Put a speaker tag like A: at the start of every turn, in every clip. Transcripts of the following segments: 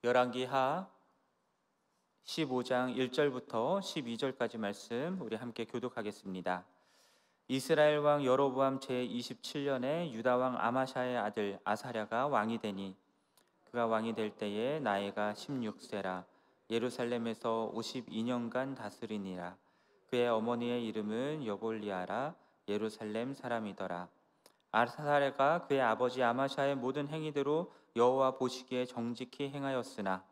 A: 열왕기하 15장 1절부터 12절까지 말씀 우리 함께 교독하겠습니다. 이스라엘 왕 여로보암 제27년에 유다 왕 아마샤의 아들 아사랴가 왕이 되니 그가 왕이 될 때에 나이가 16세라. 예루살렘에서 52년간 다스리니라. 그의 어머니의 이름은 여골리아라. 예루살렘 사람이더라. 아사랴가 그의 아버지 아마샤의 모든 행위대로 여호와 보시기에 정직히 행하였으나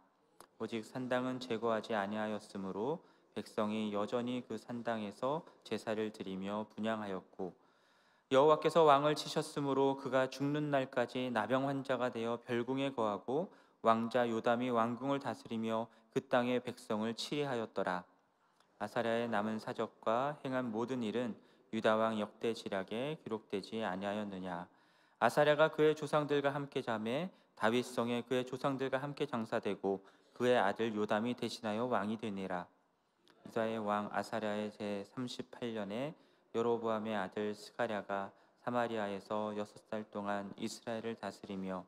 A: 오직 산당은 제거하지 아니하였으므로 백성이 여전히 그 산당에서 제사를 드리며 분향하였고, 여호와께서 왕을 치셨으므로 그가 죽는 날까지 나병 환자가 되어 별궁에 거하고 왕자 요담이 왕궁을 다스리며 그 땅의 백성을 치리하였더라. 아사랴의 남은 사적과 행한 모든 일은 유다 왕 역대 지략에 기록되지 아니하였느냐. 아사랴가 그의 조상들과 함께 자매 다윗성에 그의 조상들과 함께 장사되고 그의 아들 요담이 대신하여 왕이 되니라. 유다의 왕 아사랴의 제38년에 여로보암의 아들 스가랴가 사마리아에서 6살 동안 이스라엘을 다스리며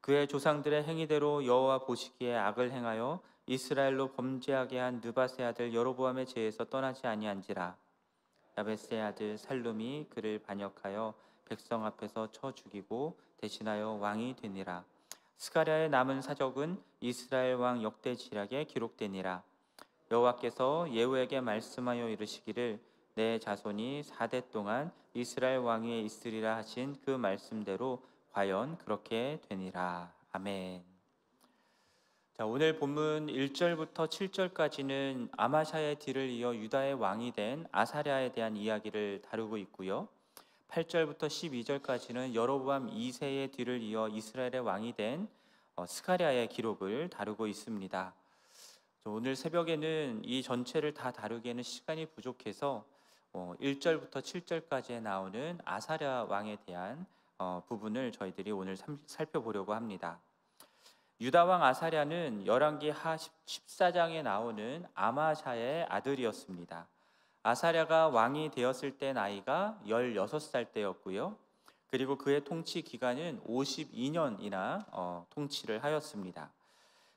A: 그의 조상들의 행위대로 여호와 보시기에 악을 행하여 이스라엘로 범죄하게 한 느밧의 아들 여로보암의 죄에서 떠나지 아니한지라. 야베스의 아들 살룸이 그를 반역하여 백성 앞에서 쳐 죽이고 대신하여 왕이 되니라. 스가랴의 남은 사적은 이스라엘 왕 역대 지략에 기록되니라. 여호와께서 예후에게 말씀하여 이르시기를 내 자손이 4대 동안 이스라엘 왕 위에 있으리라 하신 그 말씀대로 과연 그렇게 되니라. 아멘. 자, 오늘 본문 1절부터 7절까지는 아마샤의 뒤를 이어 유다의 왕이 된 아사랴에 대한 이야기를 다루고 있고요. 8절부터 12절까지는 여로보암 2세의 뒤를 이어 이스라엘의 왕이 된 스가랴의 기록을 다루고 있습니다. 오늘 새벽에는 이 전체를 다 다루기에는 시간이 부족해서 1절부터 7절까지에 나오는 아사랴 왕에 대한 부분을 저희들이 오늘 살펴보려고 합니다. 유다 왕 아사랴는 열왕기하 14장에 나오는 아마샤의 아들이었습니다. 아사랴가 왕이 되었을 때 나이가 16살 때였고요. 그리고 그의 통치 기간은 52년이나 통치를 하였습니다.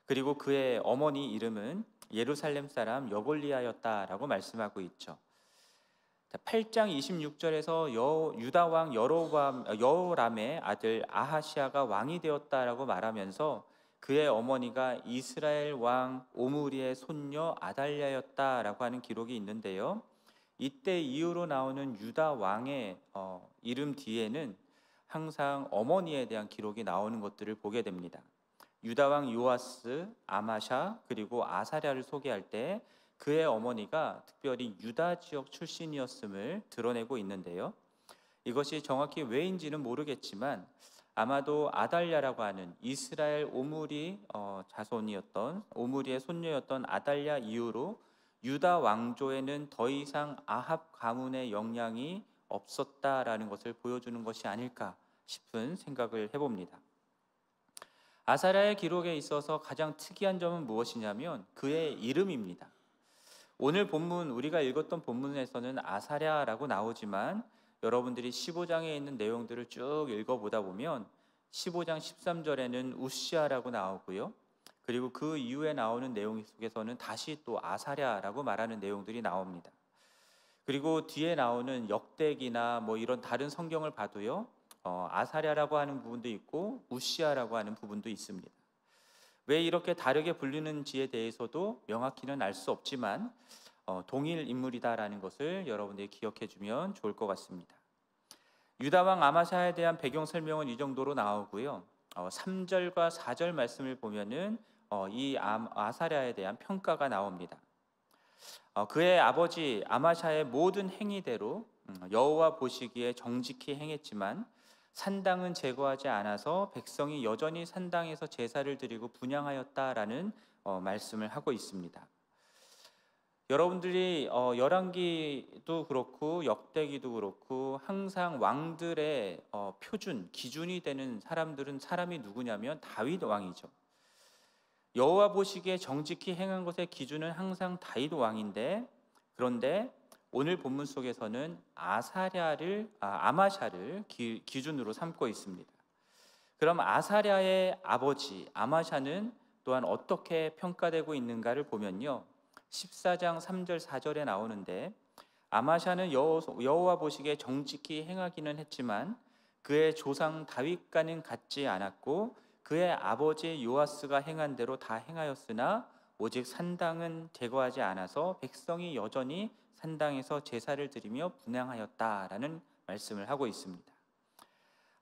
A: 그리고 그의 어머니 이름은 예루살렘 사람 여골리아였다라고 말씀하고 있죠. 8장 26절에서 유다 왕 여호람의 아들 아하시아가 왕이 되었다라고 말하면서 그의 어머니가 이스라엘 왕 오므리의 손녀 아달랴였다라고 하는 기록이 있는데요. 이때 이후로 나오는 유다 왕의 이름 뒤에는 항상 어머니에 대한 기록이 나오는 것들을 보게 됩니다. 유다 왕 요아스, 아마샤 그리고 아사랴를 소개할 때 그의 어머니가 특별히 유다 지역 출신이었음을 드러내고 있는데요. 이것이 정확히 왜인지는 모르겠지만 아마도 아달랴라고 하는 이스라엘 오므리 자손이었던 오므리의 손녀였던 아달랴 이후로 유다 왕조에는 더 이상 아합 가문의 영향이 없었다라는 것을 보여주는 것이 아닐까 싶은 생각을 해봅니다. 아사랴의 기록에 있어서 가장 특이한 점은 무엇이냐면 그의 이름입니다. 오늘 본문 우리가 읽었던 본문에서는 아사랴라고 나오지만 여러분들이 15장에 있는 내용들을 쭉 읽어보다 보면 15장 13절에는 우시아라고 나오고요. 그리고 그 이후에 나오는 내용 속에서는 다시 또 아사랴라고 말하는 내용들이 나옵니다. 그리고 뒤에 나오는 역대기나 이런 다른 성경을 봐도요. 아사랴라고 하는 부분도 있고 우시아라고 하는 부분도 있습니다. 왜 이렇게 다르게 불리는지에 대해서도 명확히는 알 수 없지만 동일 인물이다라는 것을 여러분들이 기억해 주면 좋을 것 같습니다. 유다 왕 아마샤에 대한 배경 설명은 이 정도로 나오고요. 3절과 4절 말씀을 보면은 이 아사랴에 대한 평가가 나옵니다. 그의 아버지 아마샤의 모든 행위대로 여호와 보시기에 정직히 행했지만 산당은 제거하지 않아서 백성이 여전히 산당에서 제사를 드리고 분향하였다라는 말씀을 하고 있습니다. 여러분들이 열왕기도 그렇고 역대기도 그렇고 항상 왕들의 표준, 기준이 되는 사람이 누구냐면 다윗 왕이죠. 여호와 보시기에 정직히 행한 것의 기준은 항상 다윗 왕인데, 그런데 오늘 본문 속에서는 아마샤를 기준으로 삼고 있습니다. 그럼 아사랴의 아버지 아마샤는 또한 어떻게 평가되고 있는가를 보면요, 14장 3절 4절에 나오는데, 아마샤는 여호와 보시기에 정직히 행하기는 했지만 그의 조상 다윗과는 같지 않았고 그의 아버지 요아스가 행한 대로 다 행하였으나 오직 산당은 제거하지 않아서 백성이 여전히 산당에서 제사를 드리며 분향하였다라는 말씀을 하고 있습니다.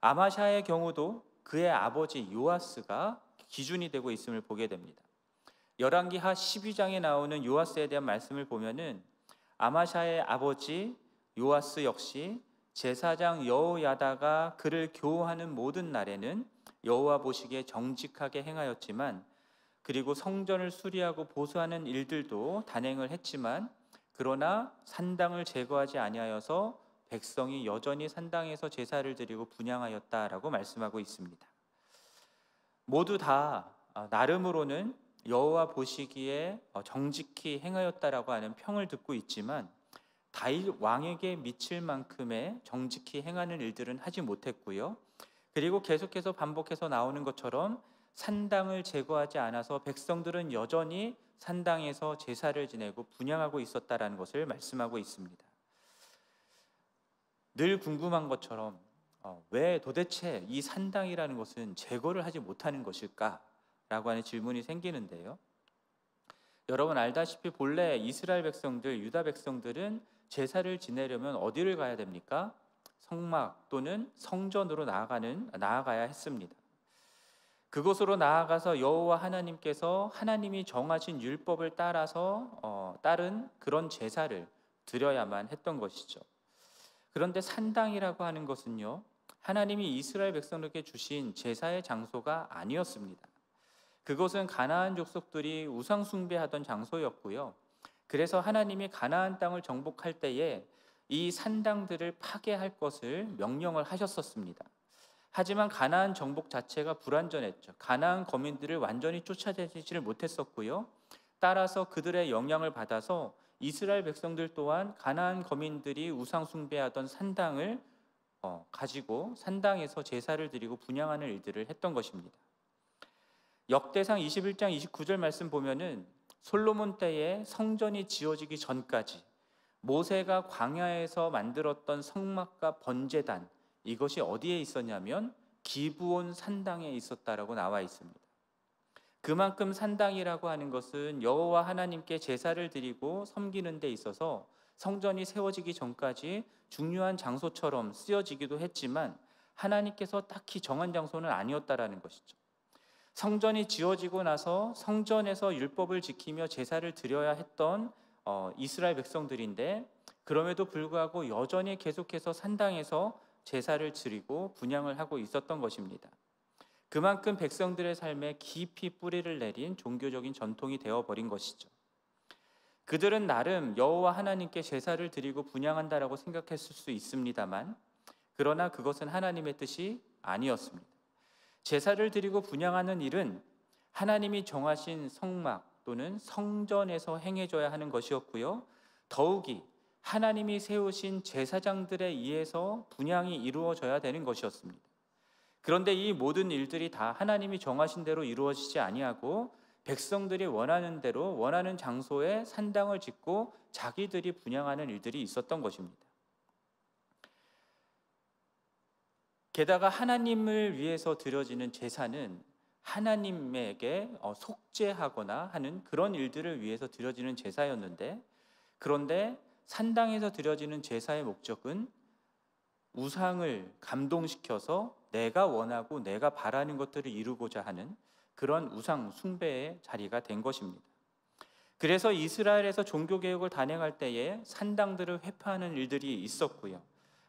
A: 아마샤의 경우도 그의 아버지 요아스가 기준이 되고 있음을 보게 됩니다. 열왕기하 12장에 나오는 요아스에 대한 말씀을 보면은 아마샤의 아버지 요아스 역시 제사장 여호야다가 그를 교호하는 모든 날에는 여호와 보시기에 정직하게 행하였지만, 그리고 성전을 수리하고 보수하는 일들도 단행을 했지만, 그러나 산당을 제거하지 아니하여서 백성이 여전히 산당에서 제사를 드리고 분향하였다라고 말씀하고 있습니다. 모두 다 나름으로는 여호와 보시기에 정직히 행하였다라고 하는 평을 듣고 있지만 다윗 왕에게 미칠 만큼의 정직히 행하는 일들은 하지 못했고요. 그리고 계속해서 반복해서 나오는 것처럼 산당을 제거하지 않아서 백성들은 여전히 산당에서 제사를 지내고 분향하고 있었다라는 것을 말씀하고 있습니다. 늘 궁금한 것처럼 왜 도대체 이 산당이라는 것은 제거를 하지 못하는 것일까라고 하는 질문이 생기는데요. 여러분 알다시피 본래 이스라엘 백성들, 유다 백성들은 제사를 지내려면 어디를 가야 됩니까? 성막 또는 성전으로 나아가야 했습니다. 그곳으로 나아가서 여호와 하나님께서 하나님이 정하신 율법을 따른 그런 제사를 드려야만 했던 것이죠. 그런데 산당이라고 하는 것은요, 하나님이 이스라엘 백성들에게 주신 제사의 장소가 아니었습니다. 그것은 가나안 족속들이 우상 숭배하던 장소였고요. 그래서 하나님이 가나안 땅을 정복할 때에 이 산당들을 파괴할 것을 명령을 하셨었습니다. 하지만 가나안 정복 자체가 불완전했죠. 가나안 거민들을 완전히 쫓아내지를 못했었고요. 따라서 그들의 영향을 받아서 이스라엘 백성들 또한 가나안 거민들이 우상 숭배하던 산당을 가지고 산당에서 제사를 드리고 분향하는 일들을 했던 것입니다. 역대상 21장 29절 말씀 보면은 솔로몬 때에 성전이 지어지기 전까지 모세가 광야에서 만들었던 성막과 번제단, 이것이 어디에 있었냐면 기브온 산당에 있었다라고 나와 있습니다. 그만큼 산당이라고 하는 것은 여호와 하나님께 제사를 드리고 섬기는 데 있어서 성전이 세워지기 전까지 중요한 장소처럼 쓰여지기도 했지만 하나님께서 딱히 정한 장소는 아니었다라는 것이죠. 성전이 지어지고 나서 성전에서 율법을 지키며 제사를 드려야 했던 이스라엘 백성들인데, 그럼에도 불구하고 여전히 계속해서 산당에서 제사를 드리고 분향을 하고 있었던 것입니다. 그만큼 백성들의 삶에 깊이 뿌리를 내린 종교적인 전통이 되어버린 것이죠. 그들은 나름 여호와 하나님께 제사를 드리고 분향한다라고 생각했을 수 있습니다만, 그러나 그것은 하나님의 뜻이 아니었습니다. 제사를 드리고 분향하는 일은 하나님이 정하신 성막 또는 성전에서 행해져야 하는 것이었고요. 더욱이 하나님이 세우신 제사장들에 의해서 분향이 이루어져야 되는 것이었습니다. 그런데 이 모든 일들이 다 하나님이 정하신 대로 이루어지지 아니하고 백성들이 원하는 대로 원하는 장소에 산당을 짓고 자기들이 분향하는 일들이 있었던 것입니다. 게다가 하나님을 위해서 드려지는 제사는 하나님에게 속죄하거나 하는 그런 일들을 위해서 드려지는 제사였는데, 그런데 산당에서 드려지는 제사의 목적은 우상을 감동시켜서 내가 원하고 내가 바라는 것들을 이루고자 하는 그런 우상 숭배의 자리가 된 것입니다. 그래서 이스라엘에서 종교개혁을 단행할 때에 산당들을 회파하는 일들이 있었고요.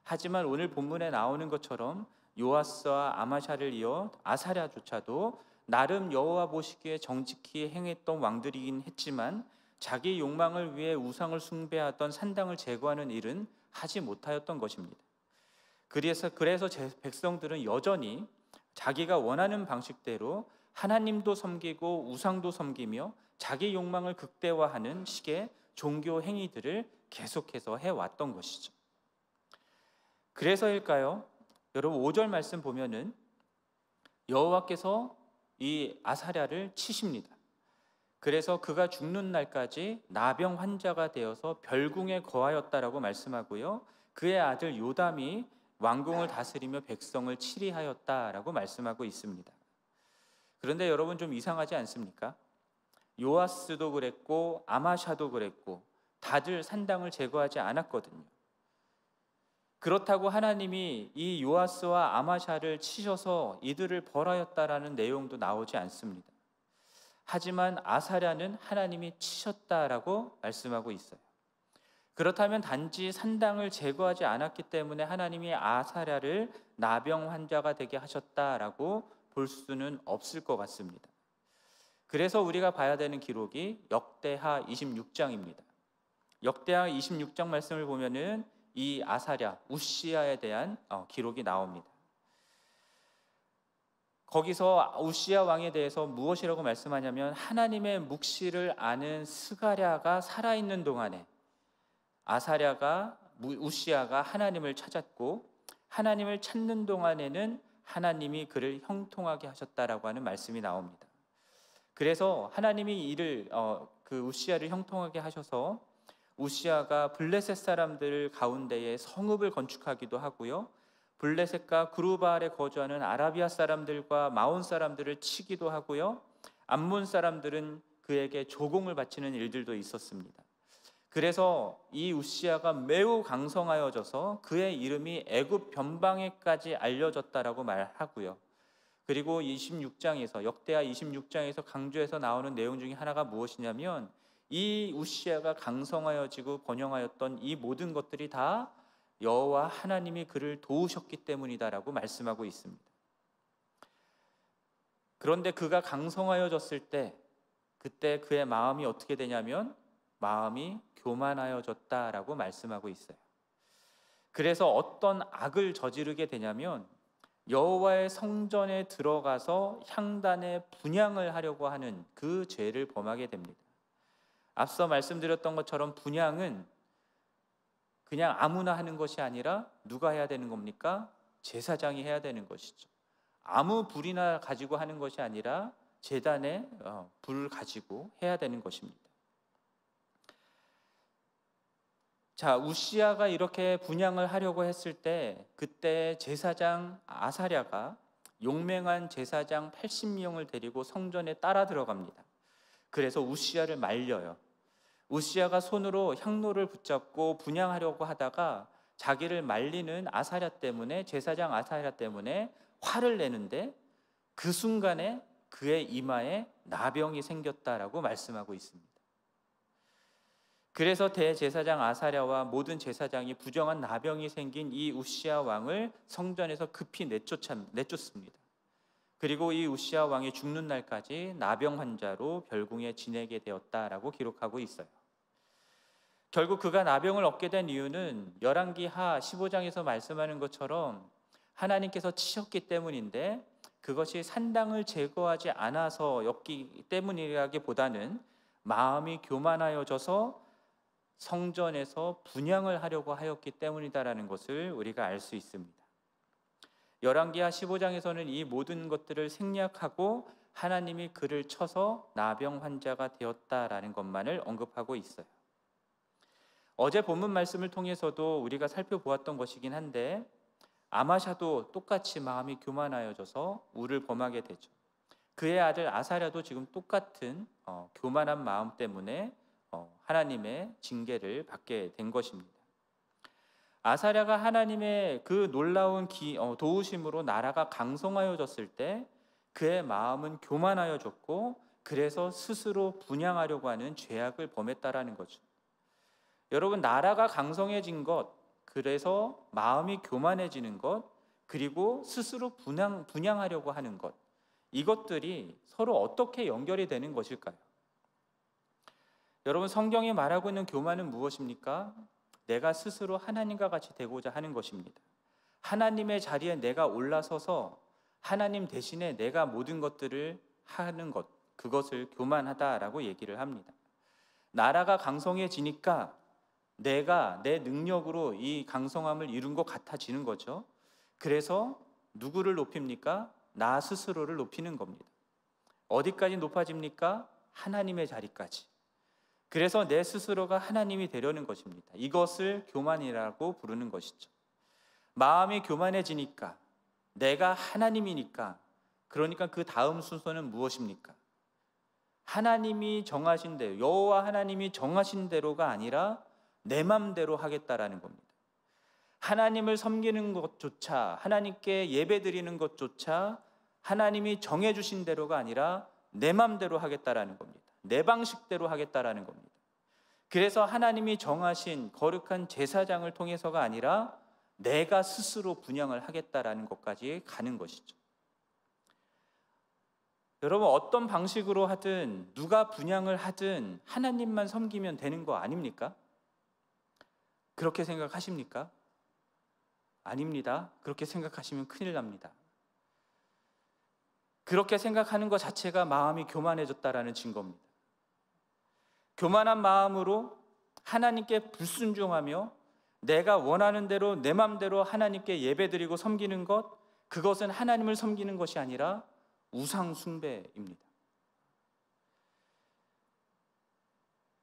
A: 하지만 오늘 본문에 나오는 것처럼 요아스와 아마샤를 이어 아사랴조차도 나름 여호와 보시기에 정직히 행했던 왕들이긴 했지만 자기 욕망을 위해 우상을 숭배하던 산당을 제거하는 일은 하지 못하였던 것입니다. 그래서 백성들은 여전히 자기가 원하는 방식대로 하나님도 섬기고 우상도 섬기며 자기 욕망을 극대화하는 식의 종교 행위들을 계속해서 해왔던 것이죠. 그래서일까요? 여러분 5절 말씀 보면은 여호와께서 이 아사랴를 치십니다. 그래서 그가 죽는 날까지 나병 환자가 되어서 별궁에 거하였다라고 말씀하고요. 그의 아들 요담이 왕궁을 다스리며 백성을 치리하였다라고 말씀하고 있습니다. 그런데 여러분 좀 이상하지 않습니까? 요아스도 그랬고 아마샤도 그랬고 다들 산당을 제거하지 않았거든요. 그렇다고 하나님이 이 요아스와 아마샤를 치셔서 이들을 벌하였다라는 내용도 나오지 않습니다. 하지만 아사랴는 하나님이 치셨다라고 말씀하고 있어요. 그렇다면 단지 산당을 제거하지 않았기 때문에 하나님이 아사랴를 나병 환자가 되게 하셨다라고 볼 수는 없을 것 같습니다. 그래서 우리가 봐야 되는 기록이 역대하 26장입니다. 역대하 26장 말씀을 보면은 이 아사랴, 우시야에 대한 기록이 나옵니다. 거기서 우시야 왕에 대해서 무엇이라고 말씀하냐면 하나님의 묵시를 아는 스가랴가 살아있는 동안에 우시야가 하나님을 찾았고 하나님을 찾는 동안에는 하나님이 그를 형통하게 하셨다라고 하는 말씀이 나옵니다. 그래서 하나님이 그 우시야를 형통하게 하셔서 우시야가 블레셋 사람들 가운데에 성읍을 건축하기도 하고요. 블레셋과 그루바알에 거주하는 아라비아 사람들과 마온 사람들을 치기도 하고요. 암몬 사람들은 그에게 조공을 바치는 일들도 있었습니다. 그래서 이 우시야가 매우 강성하여져서 그의 이름이 애굽 변방에까지 알려졌다라고 말하고요. 그리고 26장에서 역대하 26장에서 강조해서 나오는 내용 중에 하나가 무엇이냐면 이 우시야가 강성하여지고 번영하였던 이 모든 것들이 다 여호와 하나님이 그를 도우셨기 때문이다라고 말씀하고 있습니다. 그런데 그가 강성하여졌을 때 그때 그의 마음이 어떻게 되냐면 마음이 교만하여졌다라고 말씀하고 있어요. 그래서 어떤 악을 저지르게 되냐면 여호와의 성전에 들어가서 향단에 분향을 하려고 하는 그 죄를 범하게 됩니다. 앞서 말씀드렸던 것처럼 분향은 그냥 아무나 하는 것이 아니라 누가 해야 되는 겁니까? 제사장이 해야 되는 것이죠. 아무 불이나 가지고 하는 것이 아니라 제단에 불을 가지고 해야 되는 것입니다. 자, 우시야가 이렇게 분향을 하려고 했을 때 그때 제사장 아사랴가 용맹한 제사장 80명을 데리고 성전에 따라 들어갑니다. 그래서 우시야를 말려요. 우시야가 손으로 향로를 붙잡고 분향하려고 하다가 자기를 말리는 아사랴 때문에 제사장 아사랴 때문에 화를 내는데 그 순간에 그의 이마에 나병이 생겼다라고 말씀하고 있습니다. 그래서 대제사장 아사랴와 모든 제사장이 부정한 나병이 생긴 이 우시야 왕을 성전에서 급히 내쫓습니다. 그리고 이 우시야 왕이 죽는 날까지 나병 환자로 별궁에 지내게 되었다라고 기록하고 있어요. 결국 그가 나병을 얻게 된 이유는 열왕기하 15장에서 말씀하는 것처럼 하나님께서 치셨기 때문인데 그것이 산당을 제거하지 않아서였기 때문이라기보다는 마음이 교만하여져서 성전에서 분향을 하려고 하였기 때문이다라는 것을 우리가 알 수 있습니다. 열왕기하 15장에서는 이 모든 것들을 생략하고 하나님이 그를 쳐서 나병 환자가 되었다라는 것만을 언급하고 있어요. 어제 본문 말씀을 통해서도 우리가 살펴보았던 것이긴 한데 아마샤도 똑같이 마음이 교만하여져서 우를 범하게 되죠. 그의 아들 아사랴도 지금 똑같은 교만한 마음 때문에 하나님의 징계를 받게 된 것입니다. 아사랴가 하나님의 그 놀라운 도우심으로 나라가 강성하여졌을 때 그의 마음은 교만하여졌고 그래서 스스로 분향하려고 하는 죄악을 범했다라는 거죠. 여러분, 나라가 강성해진 것, 그래서 마음이 교만해지는 것, 그리고 스스로 분향하려고 하는 것, 이것들이 서로 어떻게 연결이 되는 것일까요? 여러분, 성경이 말하고 있는 교만은 무엇입니까? 내가 스스로 하나님과 같이 되고자 하는 것입니다. 하나님의 자리에 내가 올라서서 하나님 대신에 내가 모든 것들을 하는 것, 그것을 교만하다라고 얘기를 합니다. 나라가 강성해지니까 내가 내 능력으로 이 강성함을 이룬 것 같아지는 거죠. 그래서 누구를 높입니까? 나 스스로를 높이는 겁니다. 어디까지 높아집니까? 하나님의 자리까지. 그래서 내 스스로가 하나님이 되려는 것입니다. 이것을 교만이라고 부르는 것이죠. 마음이 교만해지니까, 내가 하나님이니까, 그러니까 그 다음 순서는 무엇입니까? 하나님이 정하신 대로, 여호와 하나님이 정하신 대로가 아니라 내 맘대로 하겠다라는 겁니다. 하나님을 섬기는 것조차, 하나님께 예배드리는 것조차 하나님이 정해주신 대로가 아니라 내 맘대로 하겠다라는 겁니다. 내 방식대로 하겠다라는 겁니다. 그래서 하나님이 정하신 거룩한 제사장을 통해서가 아니라 내가 스스로 분향을 하겠다라는 것까지 가는 것이죠. 여러분, 어떤 방식으로 하든 누가 분향을 하든 하나님만 섬기면 되는 거 아닙니까? 그렇게 생각하십니까? 아닙니다. 그렇게 생각하시면 큰일 납니다. 그렇게 생각하는 것 자체가 마음이 교만해졌다라는 증거입니다. 교만한 마음으로 하나님께 불순종하며 내가 원하는 대로 내 맘대로 하나님께 예배드리고 섬기는 것, 그것은 하나님을 섬기는 것이 아니라 우상 숭배입니다.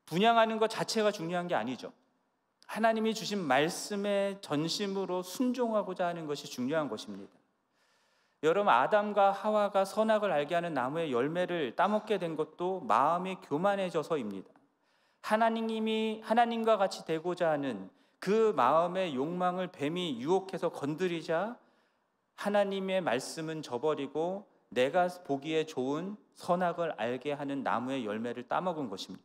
A: 분향하는 것 자체가 중요한 게 아니죠. 하나님이 주신 말씀에 전심으로 순종하고자 하는 것이 중요한 것입니다. 여러분, 아담과 하와가 선악을 알게 하는 나무의 열매를 따먹게 된 것도 마음이 교만해져서입니다. 하나님이 하나님과 같이 되고자 하는 그 마음의 욕망을 뱀이 유혹해서 건드리자 하나님의 말씀은 저버리고 내가 보기에 좋은 선악을 알게 하는 나무의 열매를 따먹은 것입니다.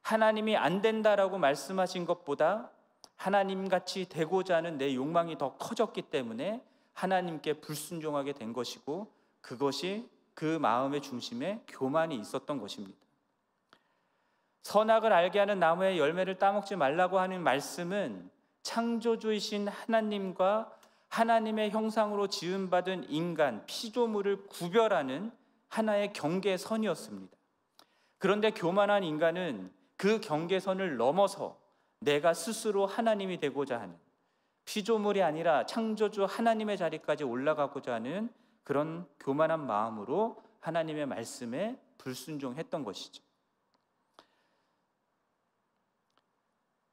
A: 하나님이 안 된다라고 말씀하신 것보다 하나님같이 되고자 하는 내 욕망이 더 커졌기 때문에 하나님께 불순종하게 된 것이고, 그것이 그 마음의 중심에 교만이 있었던 것입니다. 선악을 알게 하는 나무의 열매를 따먹지 말라고 하는 말씀은 창조주이신 하나님과 하나님의 형상으로 지음받은 인간, 피조물을 구별하는 하나의 경계선이었습니다. 그런데 교만한 인간은 그 경계선을 넘어서 내가 스스로 하나님이 되고자 하는, 피조물이 아니라 창조주 하나님의 자리까지 올라가고자 하는 그런 교만한 마음으로 하나님의 말씀에 불순종했던 것이죠.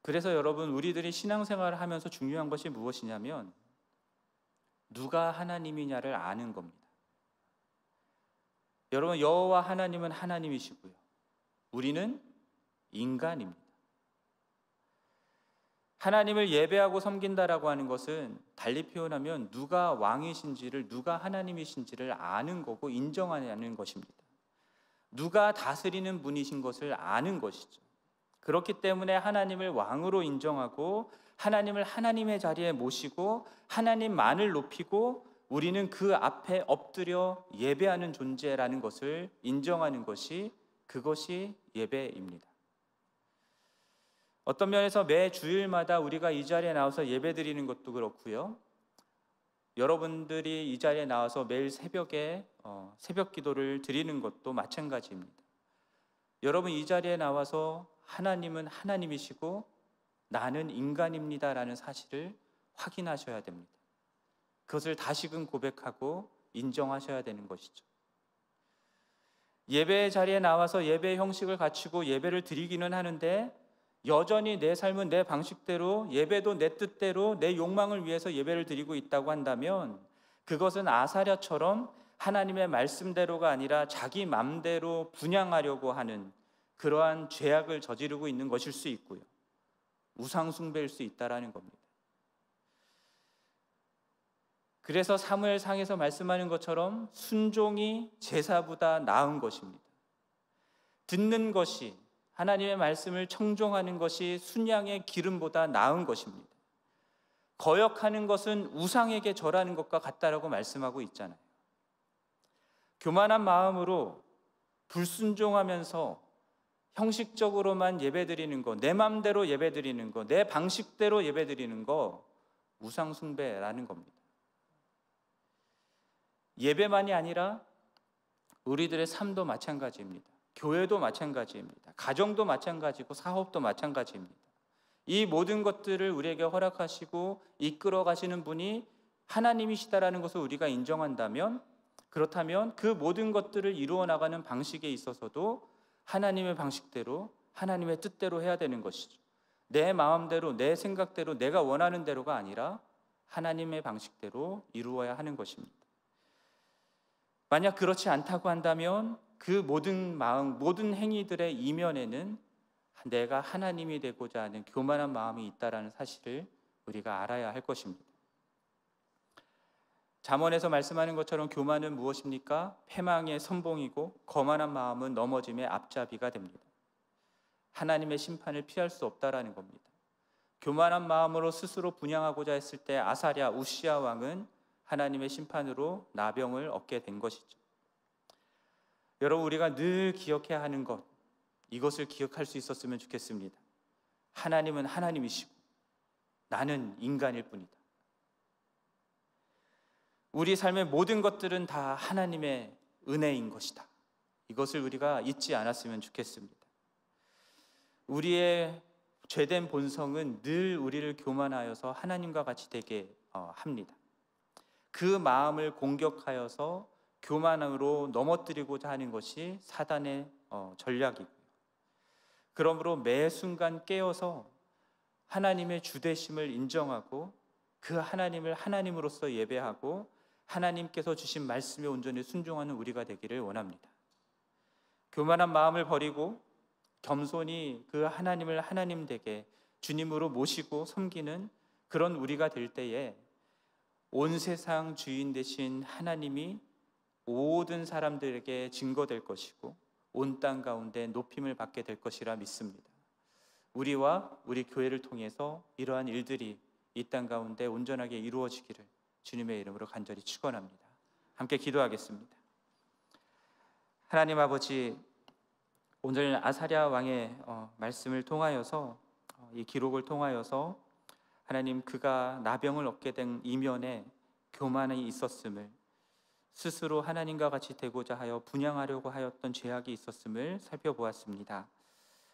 A: 그래서 여러분, 우리들이 신앙생활을 하면서 중요한 것이 무엇이냐면 누가 하나님이냐를 아는 겁니다. 여러분, 여호와 하나님은 하나님이시고요, 우리는 인간입니다. 하나님을 예배하고 섬긴다라고 하는 것은 달리 표현하면 누가 왕이신지를, 누가 하나님이신지를 아는 거고 인정하는 것입니다. 누가 다스리는 분이신 것을 아는 것이죠. 그렇기 때문에 하나님을 왕으로 인정하고 하나님을 하나님의 자리에 모시고 하나님만을 높이고 우리는 그 앞에 엎드려 예배하는 존재라는 것을 인정하는 것이, 그것이 예배입니다. 어떤 면에서 매 주일마다 우리가 이 자리에 나와서 예배드리는 것도 그렇고요, 여러분들이 이 자리에 나와서 매일 새벽에 새벽 기도를 드리는 것도 마찬가지입니다. 여러분, 이 자리에 나와서 하나님은 하나님이시고 나는 인간입니다라는 사실을 확인하셔야 됩니다. 그것을 다시금 고백하고 인정하셔야 되는 것이죠. 예배의 자리에 나와서 예배의 형식을 갖추고 예배를 드리기는 하는데 여전히 내 삶은 내 방식대로, 예배도 내 뜻대로, 내 욕망을 위해서 예배를 드리고 있다고 한다면 그것은 아사랴처럼 하나님의 말씀대로가 아니라 자기 맘대로 분향하려고 하는 그러한 죄악을 저지르고 있는 것일 수 있고요, 우상 숭배일 수 있다라는 겁니다. 그래서 사무엘상에서 말씀하는 것처럼 순종이 제사보다 나은 것입니다. 듣는 것이, 하나님의 말씀을 청종하는 것이 순양의 기름보다 나은 것입니다. 거역하는 것은 우상에게 절하는 것과 같다라고 말씀하고 있잖아요. 교만한 마음으로 불순종하면서 형식적으로만 예배드리는 거, 내 마음대로 예배드리는 거, 내 방식대로 예배드리는 거, 우상 숭배라는 겁니다. 예배만이 아니라 우리들의 삶도 마찬가지입니다. 교회도 마찬가지입니다. 가정도 마찬가지고 사업도 마찬가지입니다. 이 모든 것들을 우리에게 허락하시고 이끌어 가시는 분이 하나님이시다라는 것을 우리가 인정한다면 그렇다면 그 모든 것들을 이루어 나가는 방식에 있어서도 하나님의 방식대로, 하나님의 뜻대로 해야 되는 것이죠. 내 마음대로, 내 생각대로, 내가 원하는 대로가 아니라 하나님의 방식대로 이루어야 하는 것입니다. 만약 그렇지 않다고 한다면 그 모든 마음, 모든 행위들의 이면에는 내가 하나님이 되고자 하는 교만한 마음이 있다는 사실을 우리가 알아야 할 것입니다. 잠언에서 말씀하는 것처럼 교만은 무엇입니까? 패망의 선봉이고 거만한 마음은 넘어짐의 앞잡이가 됩니다. 하나님의 심판을 피할 수 없다라는 겁니다. 교만한 마음으로 스스로 분향하고자 했을 때 아사랴 우시야 왕은 하나님의 심판으로 나병을 얻게 된 것이죠. 여러분, 우리가 늘 기억해야 하는 것, 이것을 기억할 수 있었으면 좋겠습니다. 하나님은 하나님이시고 나는 인간일 뿐이다. 우리 삶의 모든 것들은 다 하나님의 은혜인 것이다. 이것을 우리가 잊지 않았으면 좋겠습니다. 우리의 죄된 본성은 늘 우리를 교만하여서 하나님과 같이 되게 합니다. 그 마음을 공격하여서 교만으로 넘어뜨리고자 하는 것이 사단의 전략이고요. 그러므로 매 순간 깨어서 하나님의 주되심을 인정하고 그 하나님을 하나님으로서 예배하고 하나님께서 주신 말씀에 온전히 순종하는 우리가 되기를 원합니다. 교만한 마음을 버리고 겸손히 그 하나님을 하나님 되게 주님으로 모시고 섬기는 그런 우리가 될 때에 온 세상 주인 되신 하나님이 모든 사람들에게 증거될 것이고 온 땅 가운데 높임을 받게 될 것이라 믿습니다. 우리와 우리 교회를 통해서 이러한 일들이 이 땅 가운데 온전하게 이루어지기를 주님의 이름으로 간절히 축원합니다. 함께 기도하겠습니다. 하나님 아버지, 오늘 아사랴 왕의 말씀을 통하여서 이 기록을 통하여서 하나님, 그가 나병을 얻게 된 이면에 교만이 있었음을, 스스로 하나님과 같이 되고자 하여 분향하려고 하였던 죄악이 있었음을 살펴보았습니다.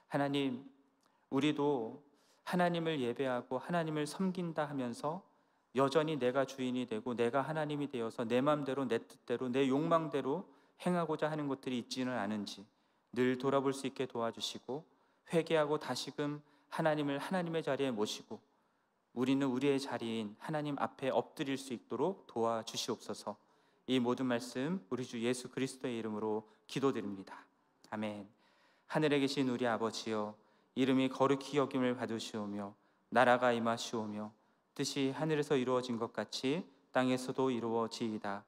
A: 하나님, 우리도 하나님을 예배하고 하나님을 섬긴다 하면서 여전히 내가 주인이 되고 내가 하나님이 되어서 내 마음대로, 내 뜻대로, 내 욕망대로 행하고자 하는 것들이 있지는 않은지 늘 돌아볼 수 있게 도와주시고, 회개하고 다시금 하나님을 하나님의 자리에 모시고 우리는 우리의 자리인 하나님 앞에 엎드릴 수 있도록 도와주시옵소서. 이 모든 말씀 우리 주 예수 그리스도의 이름으로 기도드립니다. 아멘. 하늘에 계신 우리 아버지여, 이름이 거룩히 여김을 받으시오며 나라가 임하시오며 뜻이 하늘에서 이루어진 것 같이 땅에서도 이루어지이다.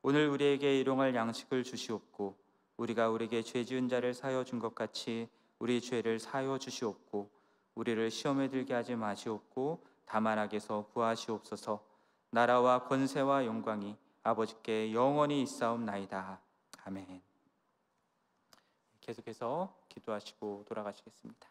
A: 오늘 우리에게 일용할 양식을 주시옵고 우리가 우리에게 죄 지은 자를 사하여 준 것 같이 우리 죄를 사하여 주시옵고 우리를 시험에 들게 하지 마시옵고 다만 악에서 구하시옵소서. 나라와 권세와 영광이 아버지께 영원히 있사옵나이다. 아멘. 계속해서 기도하시고 돌아가시겠습니다.